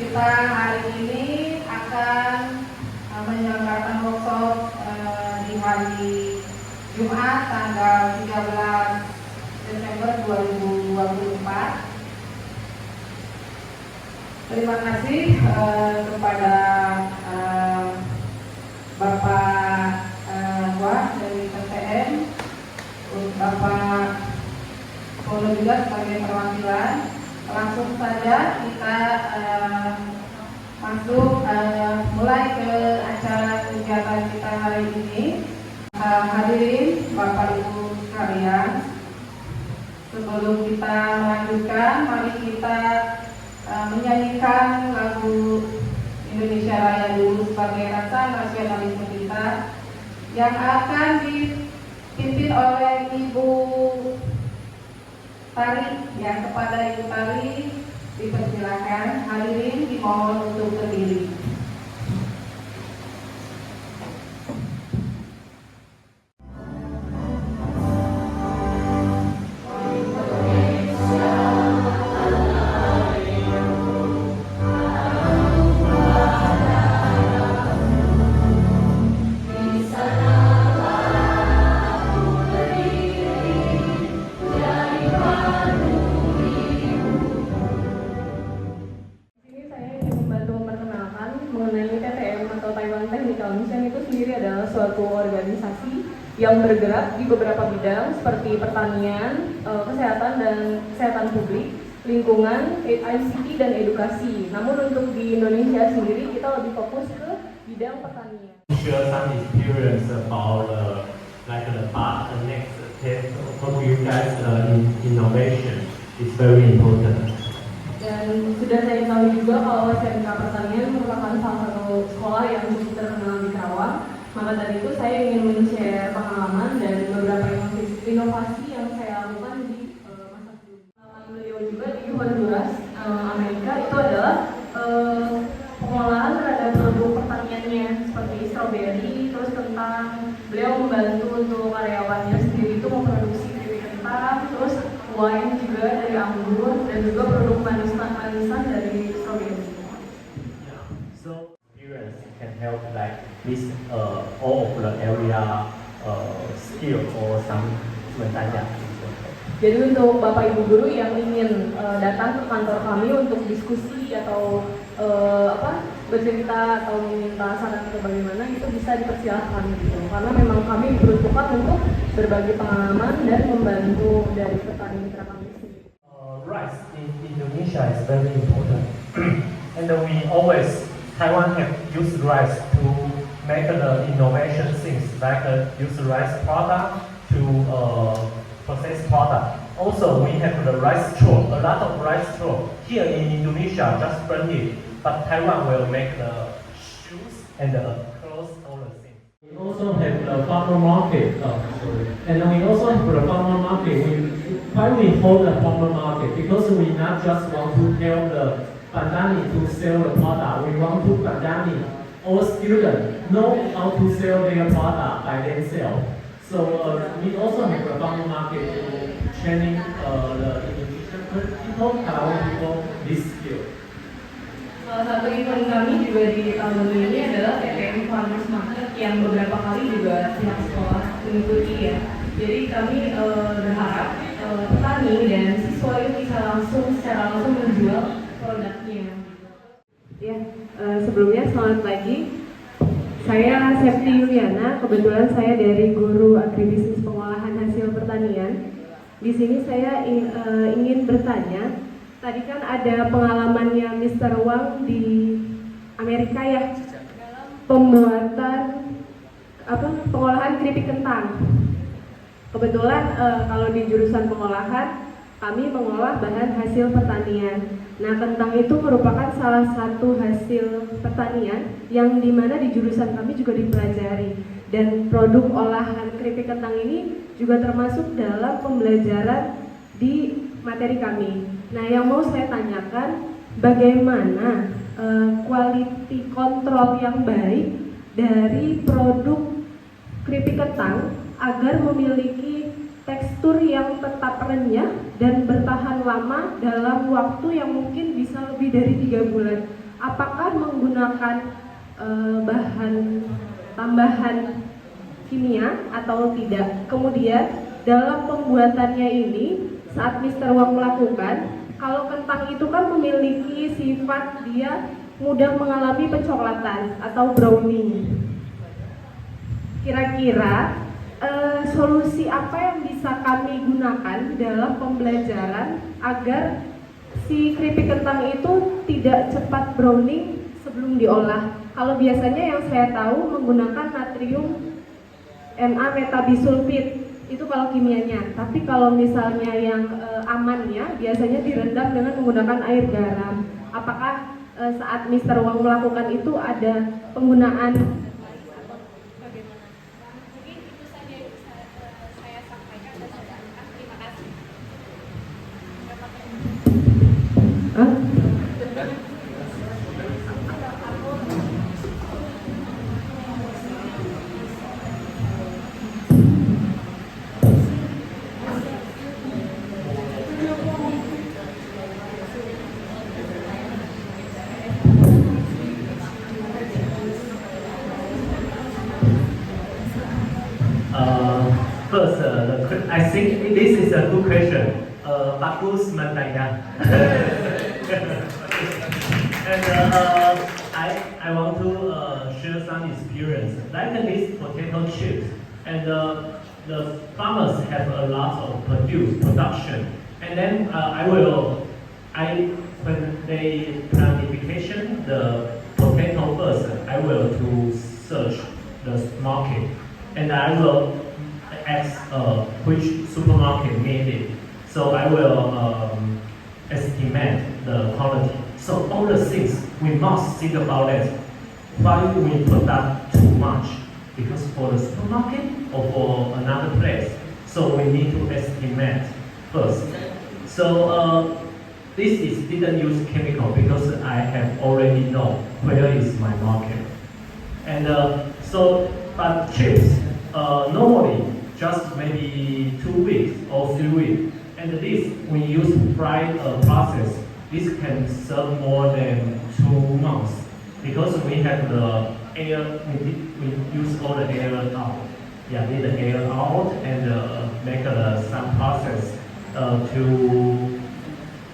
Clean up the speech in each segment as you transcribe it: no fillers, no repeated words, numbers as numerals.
Kita hari ini akan menyelenggarakan workshop di hari Jumat tanggal 13 Desember 2024. Terima kasih kepada Bapak Wah dari PTN, Bapak Polo juga sebagai perwakilan. Langsung saja kita masuk mulai ke acara kegiatan kita hari ini. Hadirin Bapak Ibu sekalian, sebelum kita melanjutkan, mari kita menyanyikan lagu Indonesia Raya dulu sebagai rasa nasionalisme kita yang akan dipimpin oleh Ibu Tari. Ya, kepada Ibu Tari dipersilakan. Hadirin dimohon untuk berdiri. Suatu organisasi yang bergerak di beberapa bidang seperti pertanian, kesehatan dan kesehatan publik, lingkungan, ICT dan edukasi. Namun untuk di Indonesia sendiri kita lebih fokus ke bidang pertanian. Share some experience about like the past and next step for you guys innovation is very important. Dan sudah saya tahu juga kalau SMK Pertanian merupakan salah satu sekolah yang cukup terkenal di Karawang. Maka dari itu saya ingin men-share pengalaman dan beberapa inovasi yang saya lakukan di masa sebelumnya. Pengalaman beliau juga di Honduras, Amerika, itu adalah pengolahan terhadap produk pertaniannya seperti stroberi, terus kentang. Beliau membantu untuk karyawannya sendiri itu memproduksi keripik kentang, terus wine juga dari anggur, dan juga produk manisan dari stroberi. So experience can help like this all of the area skill or some sebenarnya. Jadi untuk Bapak Ibu guru yang ingin datang ke kantor kami untuk diskusi atau bercerita atau meminta saran atau bagaimana, itu bisa dipersilahkan gitu. Karena memang kami diperuntukkan untuk berbagi pengalaman dan membantu dari petani mitra kami sendiri. Rice in Indonesia is very important, and we always Taiwan have used rice to make the innovation things like use rice product to process product. Also, we have the rice straw, a lot of rice straw. Here in Indonesia, just burn it, but Taiwan will make the shoes and the clothes, all the things. We also have the farmer market, and we also have the farmer market. Why we hold the farmer market? Because we not just want to help the Pandani to sell the product. We want to Pandani, all students, know how to sell their product by themselves. So we also have a farmer market to training the Indonesian people, Taiwan people, this skill. Salah satu event kami juga di tahun ini adalah PTN Farmers Market yang beberapa kali juga pihak sekolah mengikuti ya. Jadi kami berharap petani dan siswa itu bisa secara langsung menjual produknya. Ya, sebelumnya selamat pagi. Saya Septi Yuliana, kebetulan saya dari guru agribisnis pengolahan hasil pertanian. Di sini saya ingin bertanya, tadi kan ada pengalamannya Mr. Wang di Amerika ya, pembuatan pengolahan keripik kentang. Kebetulan kalau di jurusan pengolahan kami mengolah bahan hasil pertanian. Nah, kentang itu merupakan salah satu hasil pertanian yang dimana di jurusan kami juga dipelajari. Dan produk olahan keripik kentang ini juga termasuk dalam pembelajaran di materi kami. Nah, yang mau saya tanyakan, bagaimana quality control yang baik dari produk keripik kentang agar memiliki tekstur yang tetap renyah dan bertahan lama dalam waktu yang mungkin bisa lebih dari 3 bulan. apakah menggunakan bahan tambahan kimia atau tidak. Kemudian dalam pembuatannya ini saat Mr. Wang melakukan, kalau kentang itu kan memiliki sifat dia mudah mengalami pencoklatan atau browning. Kira-kira solusi apa yang bisa kami gunakan dalam pembelajaran agar si keripik kentang itu tidak cepat browning sebelum diolah? Kalau biasanya yang saya tahu menggunakan natrium Na-metabisulfit itu kalau kimianya. Tapi kalau misalnya yang amannya biasanya direndam dengan menggunakan air garam. Apakah saat Mr. Wang melakukan itu ada penggunaan? Mungkin itu saja yang bisa saya sampaikan dan saya sampaikan. Terima kasih. First, I think this is a good question. Bagus Mandaya. And I want to share some experience. Like this potato chips, and the farmers have a lot of production. And then when they planification the potato first, I will to search the market, and I will ask which supermarket made it. So I will estimate the quality. So all the things we must think about it. Why we put that too much? Because for the supermarket or for another place. So we need to estimate first. So this didn't use chemical because I have already know where is my market. And but chips normally just maybe 2 weeks or 3 weeks. And this, when you use fry process, this can serve more than 2 months because we have the air, we use all the air out. Yeah, need the air out and make some process to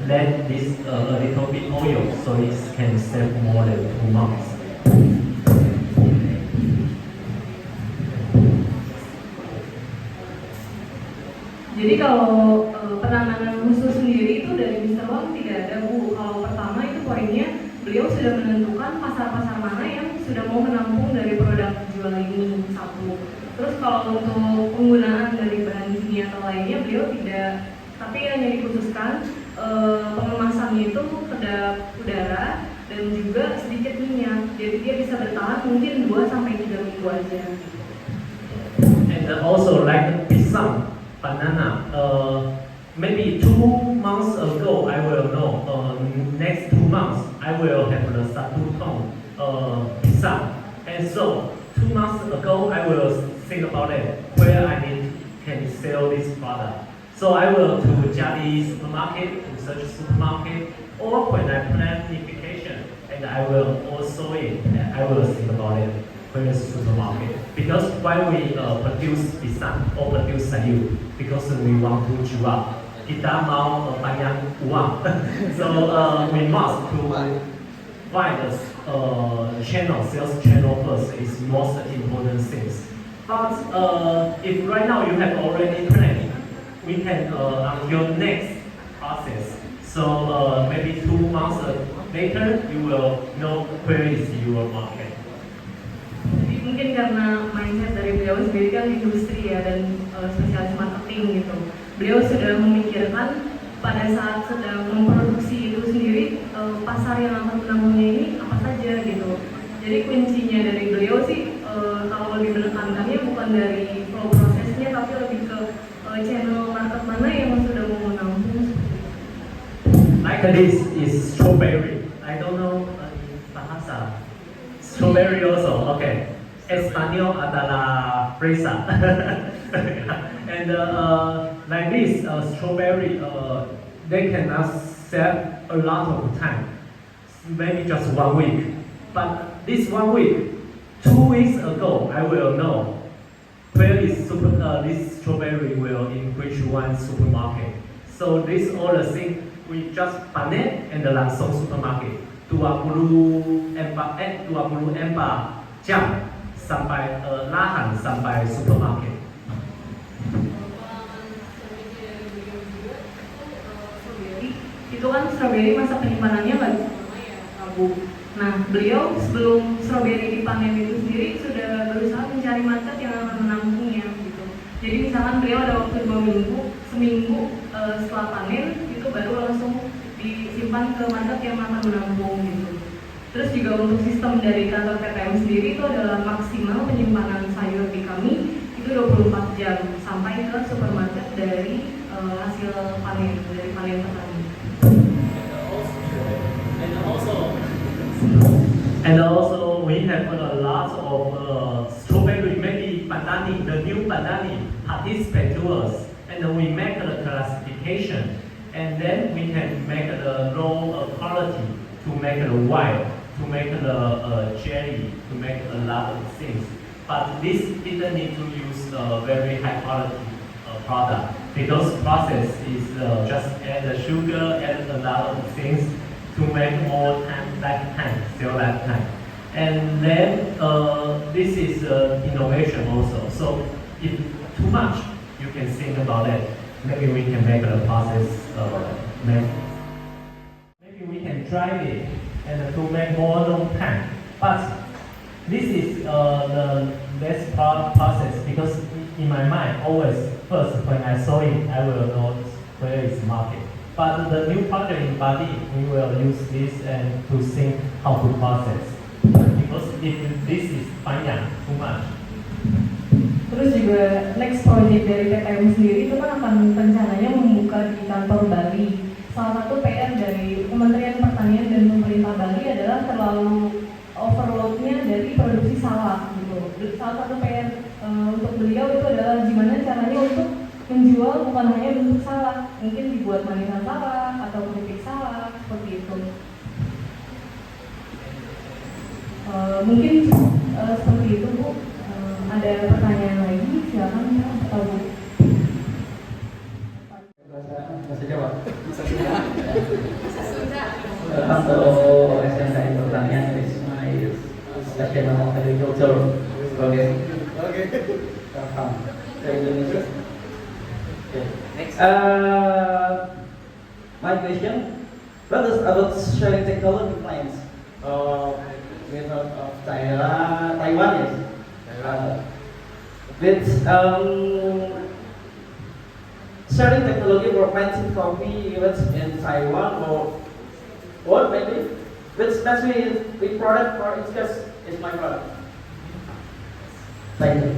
let this a little bit oil so it can save more than 2 months. Jadi kalau penanganan khusus sendiri itu dari Mr. Wang tidak ada, Bu. Kalau pertama itu poinnya beliau sudah menentukan pasar-pasar mana yang sudah mau menampung dari produk jual ini, satu. Terus kalau untuk penggunaan dari bahan kimia atau lainnya beliau tidak, tapi hanya dikhususkan pengemasannya itu kedap udara dan juga sedikit minyak. Jadi dia bisa bertahan mungkin 2-3 minggu aja. And also like pisang. Banana, maybe 2 months ago I will know. Next 2 months I will have the satu tong pizza, and so 2 months ago I will think about it where can sell this product. So I will to Jali supermarket, to search supermarket, or when I planification, and I will also I will think about it. Supermarket. Because why we produce pisang or produce sayur? Because we want to jual. Kita mau banyak uang. So we must to find a sales channel first is most important things. But if right now you have already planned, we can on your next process. So maybe 2 months later you will know where is your market. Mungkin karena mindset dari beliau sendiri kan industri ya dan spesialis marketing gitu. Beliau sudah memikirkan pada saat sedang memproduksi itu sendiri pasar yang akan menampungnya ini apa saja gitu. Jadi kuncinya dari beliau sih kalau lebih menekankannya bukan dari flow prosesnya tapi lebih ke channel market mana yang sudah mau menampung. Like this is strawberry. I don't know bahasa. Strawberry also. Okay. Espanol adalah fresa. And like this, strawberry, they cannot sell a lot of time. maybe just 1 week. But this 1 week, 2 weeks ago, I will know where is this strawberry will in which one supermarket. So this all the things we just panen and langsung supermarket. 20 jam sampai lahan sampai supermarket. Itu kan strawberry masa penyimpanannya nggak lama ya, Rabu. Nah, beliau sebelum strawberry dipanen itu sendiri sudah berusaha mencari market yang akan menampungnya gitu. Jadi misalkan beliau ada waktu 2 minggu, seminggu setelah panen itu baru langsung disimpan ke market yang akan menampung gitu. Terus juga untuk sistem dari kantor PTM sendiri itu adalah maksimal penyimpanan sayur di kami itu 24 jam sampai ke supermarket dari hasil panen, dari panen petani. And also we have a lot of strawberry, maybe Bandani, the new Bandani participate to us, and then we make the classification, and then we can make the raw quality to make the wine, to make the jelly, to make a lot of things. But this didn't need to use a very high quality product because process is just add the sugar, add a lot of things to make more time, lifetime, still lifetime. And then this is innovation also. So if too much, you can think about it. Maybe we can make the process, maybe we can drive it and to make more long time. But this is the best process because in my mind always first when I saw it, I will know where is market. But the new project in Bali, we will use this and to think how to process. Because if this is panjang, too much. Terus juga next project dari PTM sendiri itu kan akan rencananya membuka di kantor Bali. Salah satu PR dari Kementerian Pertanian dan pemerintah Bali adalah terlalu overloadnya dari produksi salak gitu. Salah satu PR untuk beliau itu adalah gimana caranya untuk menjual bukan hanya bentuk salak, mungkin dibuat manisan salak atau keripik salak seperti itu. Mungkin seperti itu Bu. Ada pertanyaan lagi, silakan atau Bu. Bahasa Jawa. Sudah. Untuk SMKI pertanian Ismail National Agriculture sebagai paham ke Indonesia. My question, what is about sharing technology plans? With Taiwan is with sharing technology for planting coffee units in Taiwan or maybe which especially we product for it's just is my product. Thank you.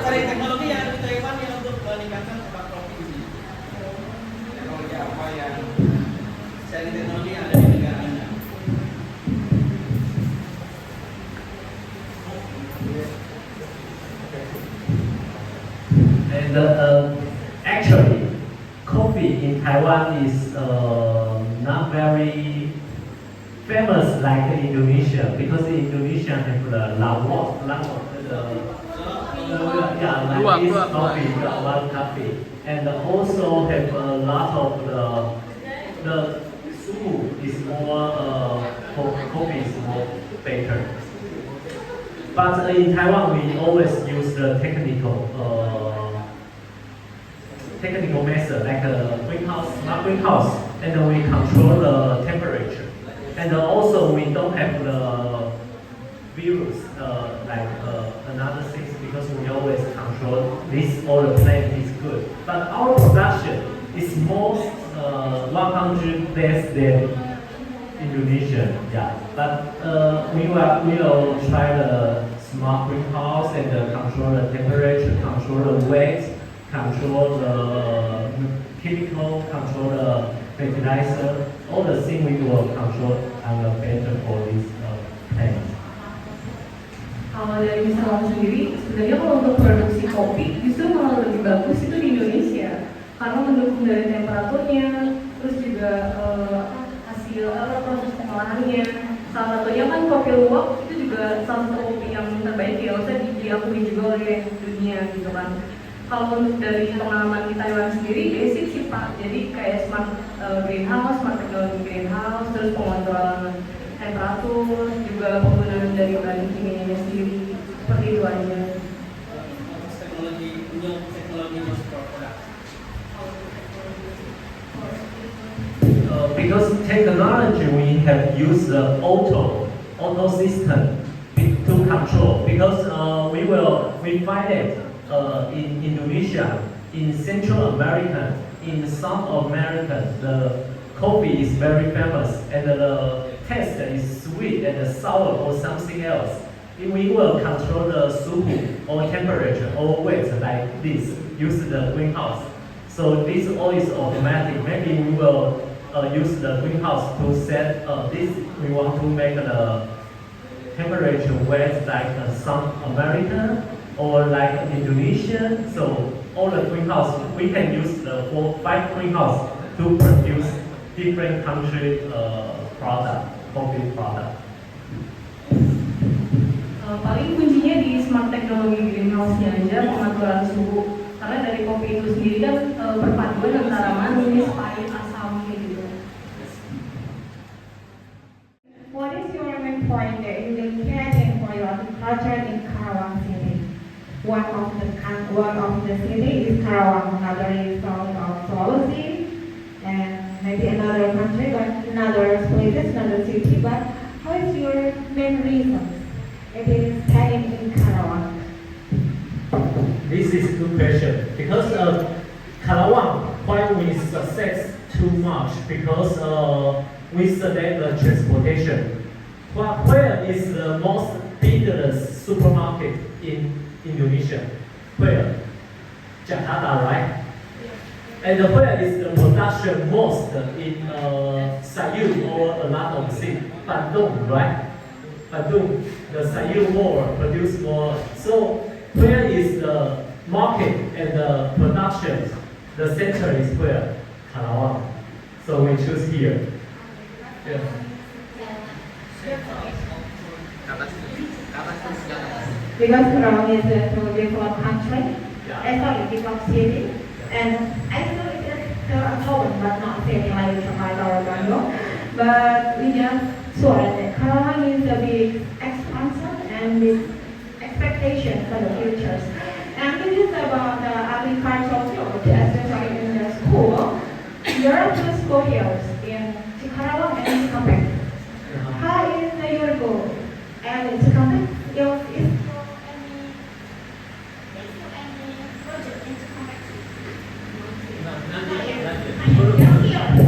Cari teknologi yang ada di Taiwan yang untuk meningkatkan tempat provinsi. Teknologi apa yang cari teknologi yang ada di negaranya. And actually, coffee in Taiwan is not very famous like Indonesia because Indonesia have the lawot, like this coffee, one coffee, and also have a lot of the soup is more coffee is more better. But in Taiwan, we always use the technical method like a smart greenhouse, and we control the temperature. And also we don't have the virus like another things because we always control this. All the plant is good, but our production is more 100 less than Indonesia. Yeah, but we will try the smart greenhouse and control the temperature, control the weight, control the chemical, control the fertilizer. All the things we will control and better for this plant. Kalau dari Mr. Wong sendiri, sebenarnya kalau untuk produksi kopi justru malah lebih bagus itu di Indonesia karena mendukung dari temperaturnya, terus juga hasil proses pengolahannya. Salah satunya kan kopi luwak itu juga salah satu kopi yang terbaik ya, usah diakui juga oleh dunia gitu kan. Kalau untuk dari pengalaman di Taiwan sendiri basic sih Pak, jadi kayak smart greenhouse, smart technology greenhouse, terus pengontrolan temperatur, juga penggunaan dari bahan kimianya sendiri, seperti itu aja. Teknologi produk. Because technology we have used the auto system to control. Because we find it in Indonesia, in Central America, in South America, the coffee is very famous and the taste is sweet and sour or something else. If we will control the suhu or temperature or weight like this, use the greenhouse. So this all is automatic. Maybe we will use the greenhouse to set this. We want to make the temperature weight like South America or like Indonesia. So all the greenhouse we can use the 5 greenhouse to produce different country coffee product. Paling kuncinya di smart technology greenhouse-nya aja, pengaturan suhu. Karena dari kopi itu sendiri kan perpaduan antara manis, pahit, asam gitu. What is your main point that you will create for your agriculture in Karawang City? One of the city is Karawang, another is from Sulawesi, and maybe another country, but another places, another city. But how is your main reason it is staying in Karawang? This is a good question because Karawang, why we success too much? Because we select the transportation. Where is the most biggest supermarket in Indonesia? Where? Jakarta, right? And where is the production most in Sayur or a lot of cities? Bandung, right? Bandung, the Sayur more produce more. So where is the market and the production? The center is where? Karawang. So we choose here. Yeah. Because Karawang is a developed country, Yeah. developed city, and I know it is still a problem, but not city like Jakarta or Bandung. But we just saw that Karawang is a big expansion and big expectation for the futures. And this is about the agricultural field, especially in the school. There are 2 school years in Karawang and Cikampek. How is your goal? And in Cikampek, is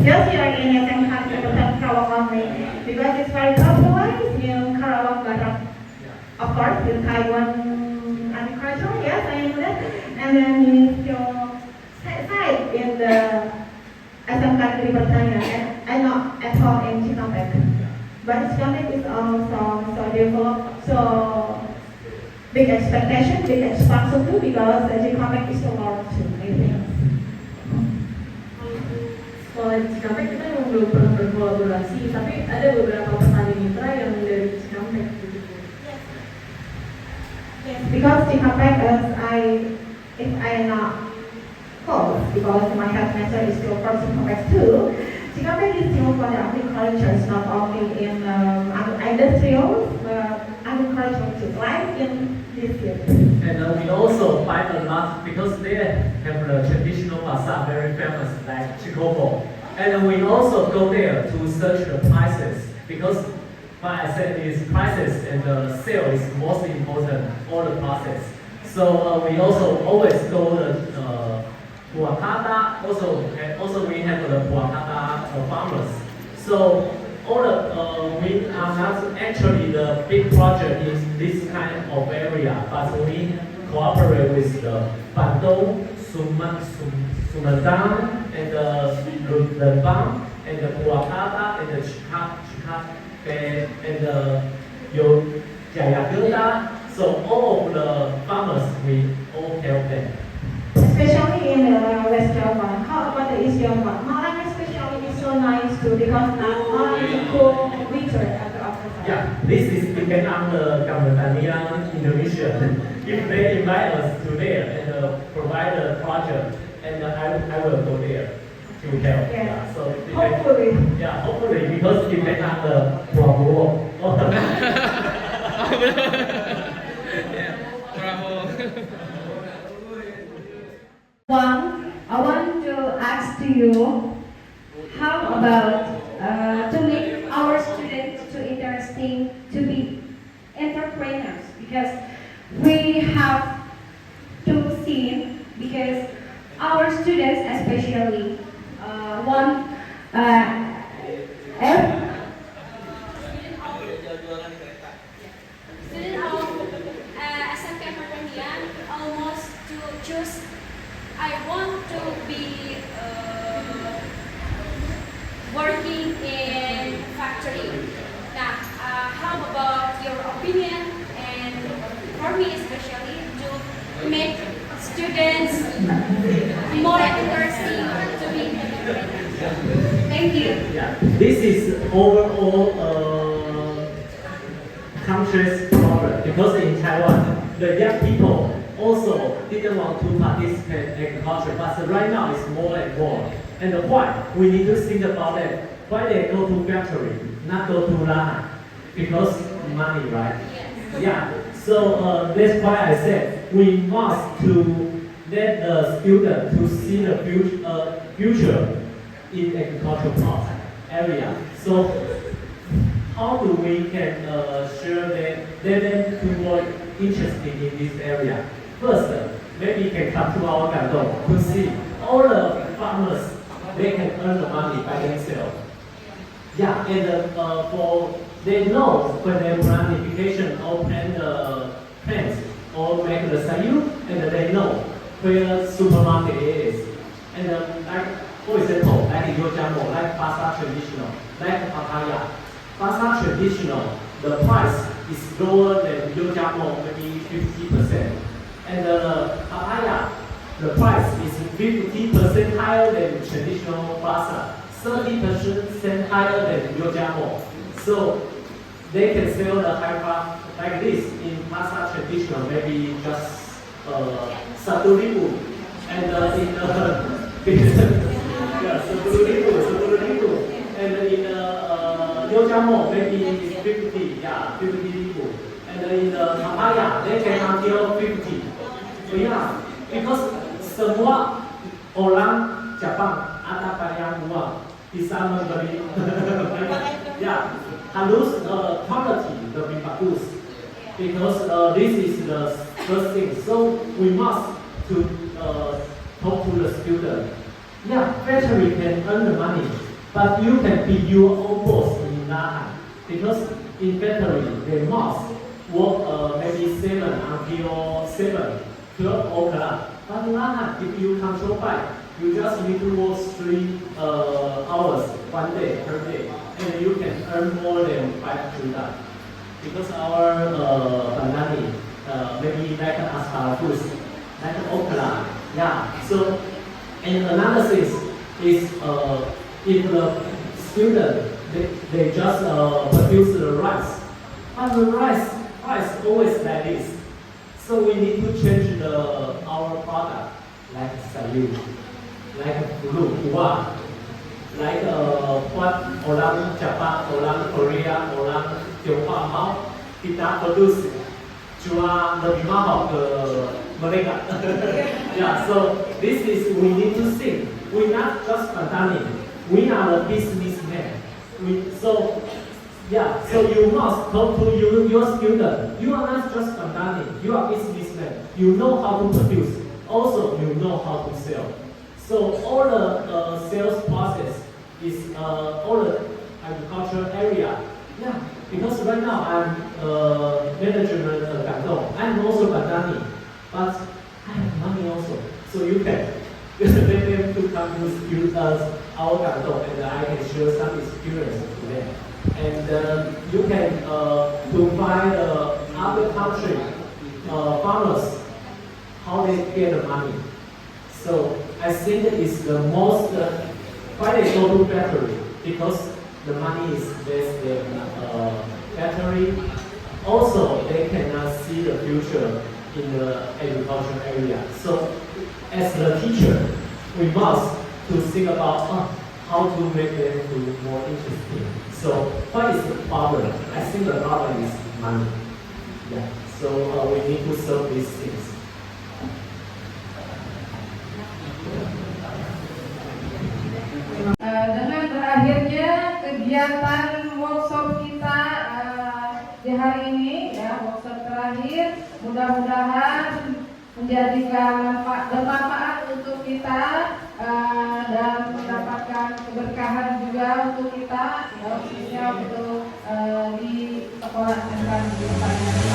just here in Yasenhan Karawang only, because it's very popularized in Karawang Barat. Of course, in Taiwan agriculture, yes, I know that. And then it's your side in the SMK Negeri Pertanian, and not at all in Cikampek. But Cikampek is also so developed, so big expectation, big expansion too, because Cikampek is so large too, I think. Kalau di Cikampek kita memang belum pernah berkolaborasi, tapi ada beberapa petani mitra yang dari Cikampek gitu. Yes, because Cikampek, if I not false, because my husband is still from Cikampek too. Cikampek is still for the agriculture, not only in industrial, but agriculture too, like in this year. And we also buy a lot because they have the traditional pasar very famous like Chikobo. And we also go there to search the prices because what I said is prices and the sale is most important, all the process. So we also always go the Purwakarta, also we have the Purwakarta farmers. So all the we are not actually the big project in this kind of area, but we cooperate with the Bandung, Sumedang, and the Lembang, and the Purwakarta, and the Cikampek, and the Jayakarta. So all of the farmers, we all help them. Especially in West Java. How about the East Java? Malang especially is so nice too because Malang is a cool winter at the opposite. Yeah, this is depend on the Kementerian Indonesia. If they invite us to there and provide a project, and I will go there to help. Yeah. So Hopefully. Yeah, hopefully because it depends on the Prabowo. Bravo. One, I want to ask to you, how about to make our students too interesting to be entrepreneurs? Because we have to see, because our students especially want Student of SMK Pertanian almost to choose. I want to be working in factory. Now, how about your opinion? And for me especially, to make students more interesting to be entrepreneurs. Thank you. Yeah, this is overall country's problem because in Taiwan, the young people also didn't want to participate in agriculture, but right now it's more and more. And why? We need to think about it. Why they go to factory, not go to Lahan? Because money, right? Yes. Yeah. So that's why I said we must to let the student to see the future in agricultural part area. So how do we can share them to more interested in this area? First, maybe can come to our Gandong to see all the farmers, they can earn the money by themselves. Yeah, and for they know when they run irrigation or plant the plants or make the sayu, and they know where supermarket is. And like, for example, like in Yojamo, like Pasar traditional, like papaya. Pasar traditional, the price is lower than Yojamo, maybe 50%. And papaya, the price is 50% higher than traditional pasar, 30% higher than Yojamo. So they can sell the high price like this in pasar traditional, maybe just 1.000. And in yeah, 10.000. And in Yojamo, maybe 50, yeah, 50. And in papaya, they can until 50. So yeah, because semua orang Jepang ada yang uang bisa membeli. Yeah, harus quality lebih bagus. Because this is the first thing. So we must to talk to the student. Yeah, factory can earn the money, but you can be your own boss in Lahan. Because in factory, they must work maybe 7 until 12 o'clock. But Lahan, if you control 5, you just need to work 3 hours one day per day, and you can earn more than 5 to that. Because our banana, maybe like asparagus, like okra, yeah. So, and another thing is if the student they just produce the rice, but the rice always like this. So we need to change our product, like sayu, like buah, like what orang Jepang, orang Korea, orang Tiongkok mau kita produce cuma lebih mahal ke mereka. Yeah, so this is we need to think. We not just petani, we are a businessman. So yeah, so you must talk to your student. You are not just petani, you are businessman. You know how to produce, also you know how to sell. So all the sales process is all the agricultural area. Yeah, because right now I'm management Gandong. I'm also petani, but I have money also. So you can let them to come to our Gandong, and I can share some experience to them. And you can to find other country farmers how they get the money. So I think it is the most why they go to battery because the money is less than battery. Also, they cannot see the future in the agriculture area. So as the teacher, we must to think about how to make them to more interesting. So what is the problem? I think the problem is money. Yeah. So we need to solve these things. Dengan berakhirnya kegiatan workshop kita di hari ini, ya workshop terakhir, mudah-mudahan menjadikan bermanfaat untuk kita dan mendapatkan keberkahan juga untuk kita, ya, khususnya untuk di sekolah SMK di depannya.